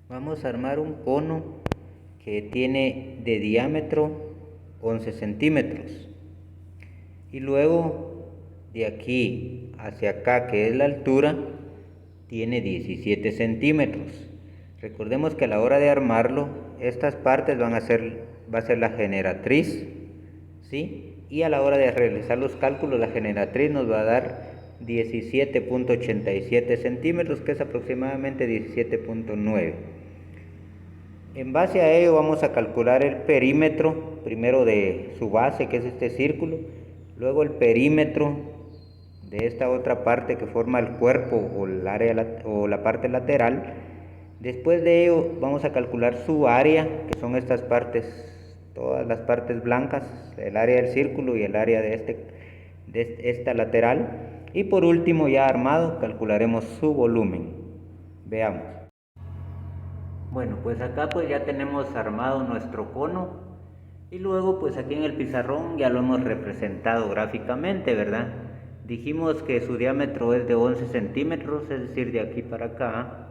Vamos a armar un cono que tiene de diámetro 11 centímetros. Y luego de aquí hacia acá, que es la altura, tiene 17 centímetros. Recordemos que a la hora de armarlo, estas partes va a ser la generatriz, ¿sí? Y a la hora de realizar los cálculos, la generatriz nos va a dar 17.87 centímetros, que es aproximadamente 17.9. En base a ello vamos a calcular el perímetro, primero de su base, que es este círculo, luego el perímetro de esta otra parte que forma el cuerpo o la parte lateral. Después de ello vamos a calcular su área, que son estas partes, todas las partes blancas, el área del círculo y el área de esta lateral. Y por último, ya armado, calcularemos su volumen. Veamos. Bueno, pues acá pues ya tenemos armado nuestro cono y luego pues aquí en el pizarrón ya lo hemos representado gráficamente, ¿verdad? Dijimos que su diámetro es de 11 centímetros, es decir, de aquí para acá.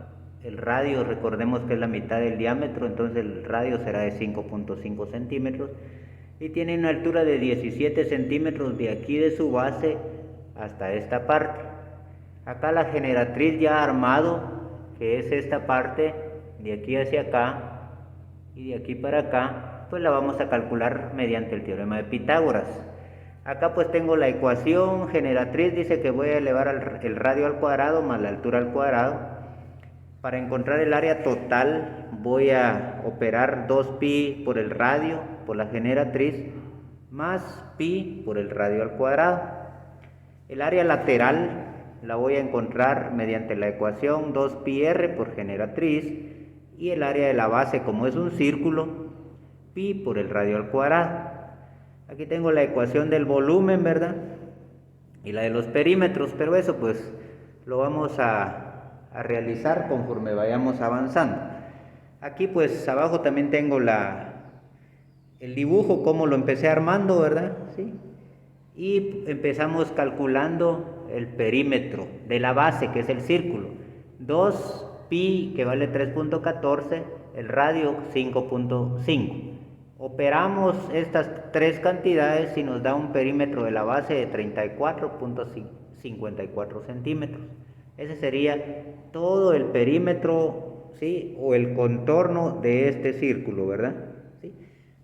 El radio, recordemos que es la mitad del diámetro, entonces el radio será de 5.5 centímetros y tiene una altura de 17 centímetros de aquí de su base hasta esta parte. Acá la generatriz ya armado, que es esta parte de aquí hacia acá y de aquí para acá, pues la vamos a calcular mediante el teorema de Pitágoras. Acá pues tengo la ecuación generatriz, dice que voy a elevar el radio al cuadrado más la altura al cuadrado. Para encontrar el área total voy a operar 2pi por el radio, por la generatriz, más pi por el radio al cuadrado. El área lateral la voy a encontrar mediante la ecuación 2πr por generatriz y el área de la base, como es un círculo, pi por el radio al cuadrado. Aquí tengo la ecuación del volumen, ¿verdad? Y la de los perímetros, pero eso pues lo vamos a realizar conforme vayamos avanzando. Aquí pues abajo también tengo el dibujo, como lo empecé armando, ¿verdad? ¿Sí? Y empezamos calculando el perímetro de la base, que es el círculo. 2pi, que vale 3.14, el radio 5.5. Operamos estas tres cantidades y nos da un perímetro de la base de 34.54 centímetros. Ese sería todo el perímetro, ¿sí? O el contorno de este círculo, ¿verdad? ¿Sí?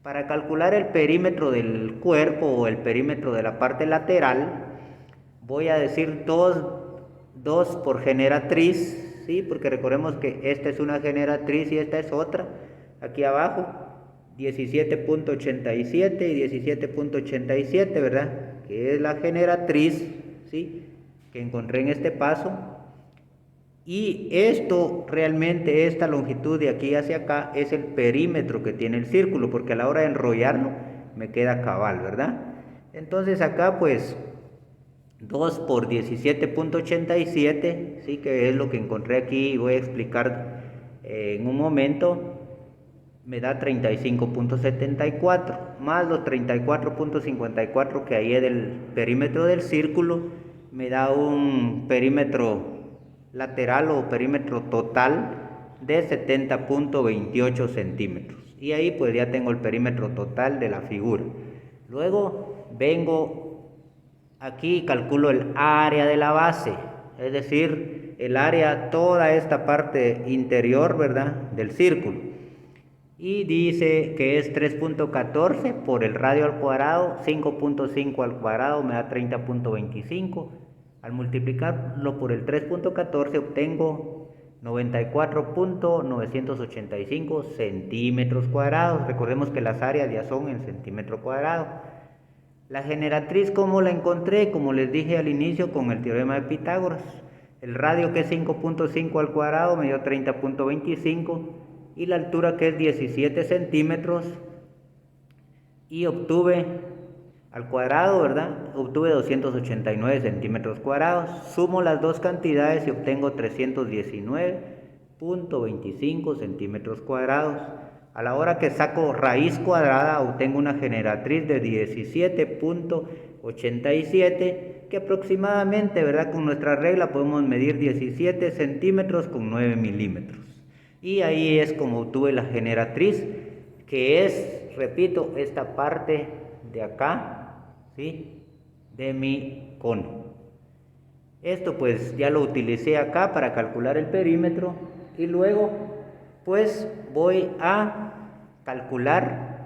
Para calcular el perímetro del cuerpo o el perímetro de la parte lateral, voy a decir 2 por generatriz, ¿sí? Porque recordemos que esta es una generatriz y esta es otra. Aquí abajo, 17.87 y 17.87, ¿verdad? Que es la generatriz, ¿sí? Que encontré en este paso. Y esto realmente, esta longitud de aquí hacia acá es el perímetro que tiene el círculo, porque a la hora de enrollarlo me queda cabal, ¿verdad? Entonces acá pues 2 por 17.87, sí, que es lo que encontré aquí y voy a explicar en un momento, me da 35.74, más los 34.54 que hay del perímetro del círculo, me da un perímetro lateral o perímetro total de 70.28 centímetros. Y ahí pues ya tengo el perímetro total de la figura. Luego vengo aquí y calculo el área de la base, es decir, el área, toda esta parte interior, ¿verdad?, del círculo. Y dice que es 3.14 por el radio al cuadrado, 5.5 al cuadrado me da 30.25. Al multiplicarlo por el 3.14 obtengo 94.985 centímetros cuadrados. Recordemos que las áreas ya son en centímetro cuadrado. La generatriz, ¿cómo la encontré? Como les dije al inicio, con el teorema de Pitágoras. El radio, que es 5.5 al cuadrado, me dio 30.25 y la altura, que es 17 centímetros, y obtuve al cuadrado, ¿verdad? Obtuve 289 centímetros cuadrados. Sumo las dos cantidades y obtengo 319.25 centímetros cuadrados. A la hora que saco raíz cuadrada, obtengo una generatriz de 17.87, que aproximadamente, ¿verdad?, con nuestra regla podemos medir 17 centímetros con 9 milímetros. Y ahí es como obtuve la generatriz, que es, repito, esta parte de acá, ¿sí?, de mi cono. Esto pues ya lo utilicé acá para calcular el perímetro y luego pues voy a calcular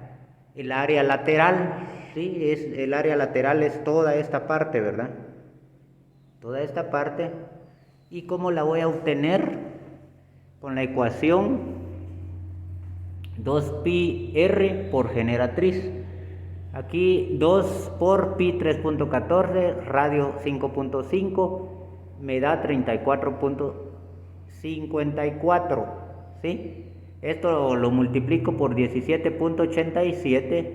el área lateral, ¿sí? El área lateral es toda esta parte, ¿verdad? Toda esta parte. ¿Y cómo la voy a obtener? Con la ecuación 2πr por generatriz. Aquí 2 por pi 3.14, radio 5.5, me da 34.54, ¿sí? Esto lo multiplico por 17.87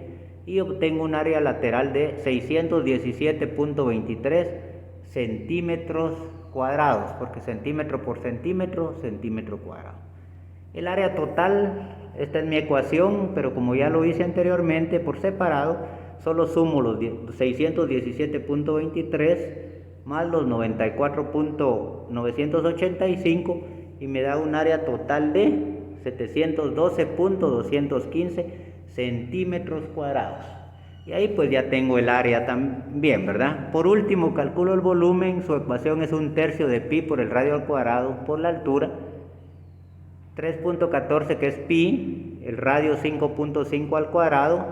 y obtengo un área lateral de 617.23 centímetros cuadrados, porque centímetro por centímetro, centímetro cuadrado. El área total, esta es mi ecuación, pero como ya lo hice anteriormente por separado, solo sumo los 617.23 más los 94.985 y me da un área total de 712.215 centímetros cuadrados. Y ahí pues ya tengo el área también, ¿verdad? Por último, calculo el volumen. Su ecuación es 1/3 de pi por el radio al cuadrado por la altura. 3.14 que es pi, el radio 5.5 al cuadrado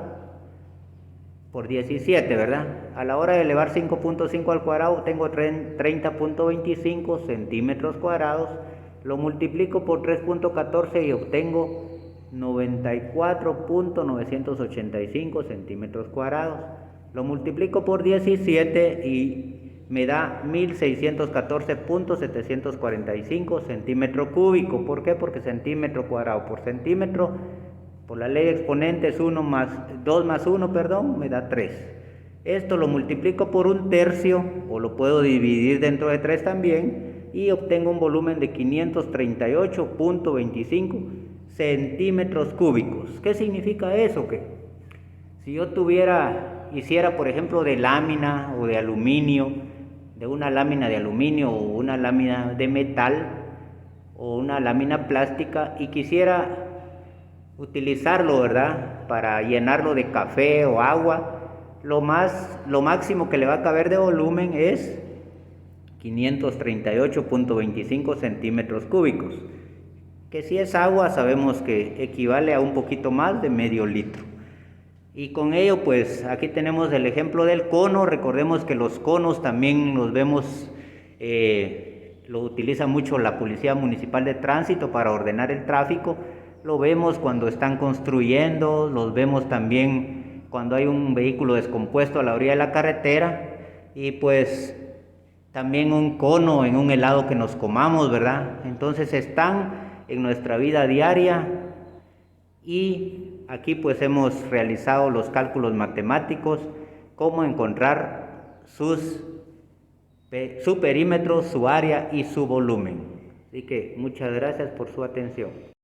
por 17, ¿verdad? A la hora de elevar 5.5 al cuadrado tengo 30.25 centímetros cuadrados. Lo multiplico por 3.14 y obtengo 94.985 centímetros cuadrados. Lo multiplico por 17 y me da 1614.745 centímetros cúbicos. ¿Por qué? Porque centímetro cuadrado por centímetro, por la ley de exponentes, 2 más 1, me da 3. Esto lo multiplico por 1/3, o lo puedo dividir dentro de 3 también, y obtengo un volumen de 538.25 centímetros cúbicos. ¿Qué significa eso? Que si yo hiciera por ejemplo de lámina o de aluminio, de una lámina de aluminio o una lámina de metal o una lámina plástica y quisiera utilizarlo, ¿verdad?, para llenarlo de café o agua, lo máximo que le va a caber de volumen es 538.25 centímetros cúbicos, que si es agua sabemos que equivale a un poquito más de medio litro. Y con ello pues aquí tenemos el ejemplo del cono. Recordemos que los conos también los vemos, lo utiliza mucho la Policía Municipal de Tránsito para ordenar el tráfico. Lo vemos cuando están construyendo, los vemos también cuando hay un vehículo descompuesto a la orilla de la carretera, y pues también un cono en un helado que nos comamos, ¿verdad? Entonces están en nuestra vida diaria y aquí pues hemos realizado los cálculos matemáticos, cómo encontrar su perímetro, su área y su volumen. Así que muchas gracias por su atención.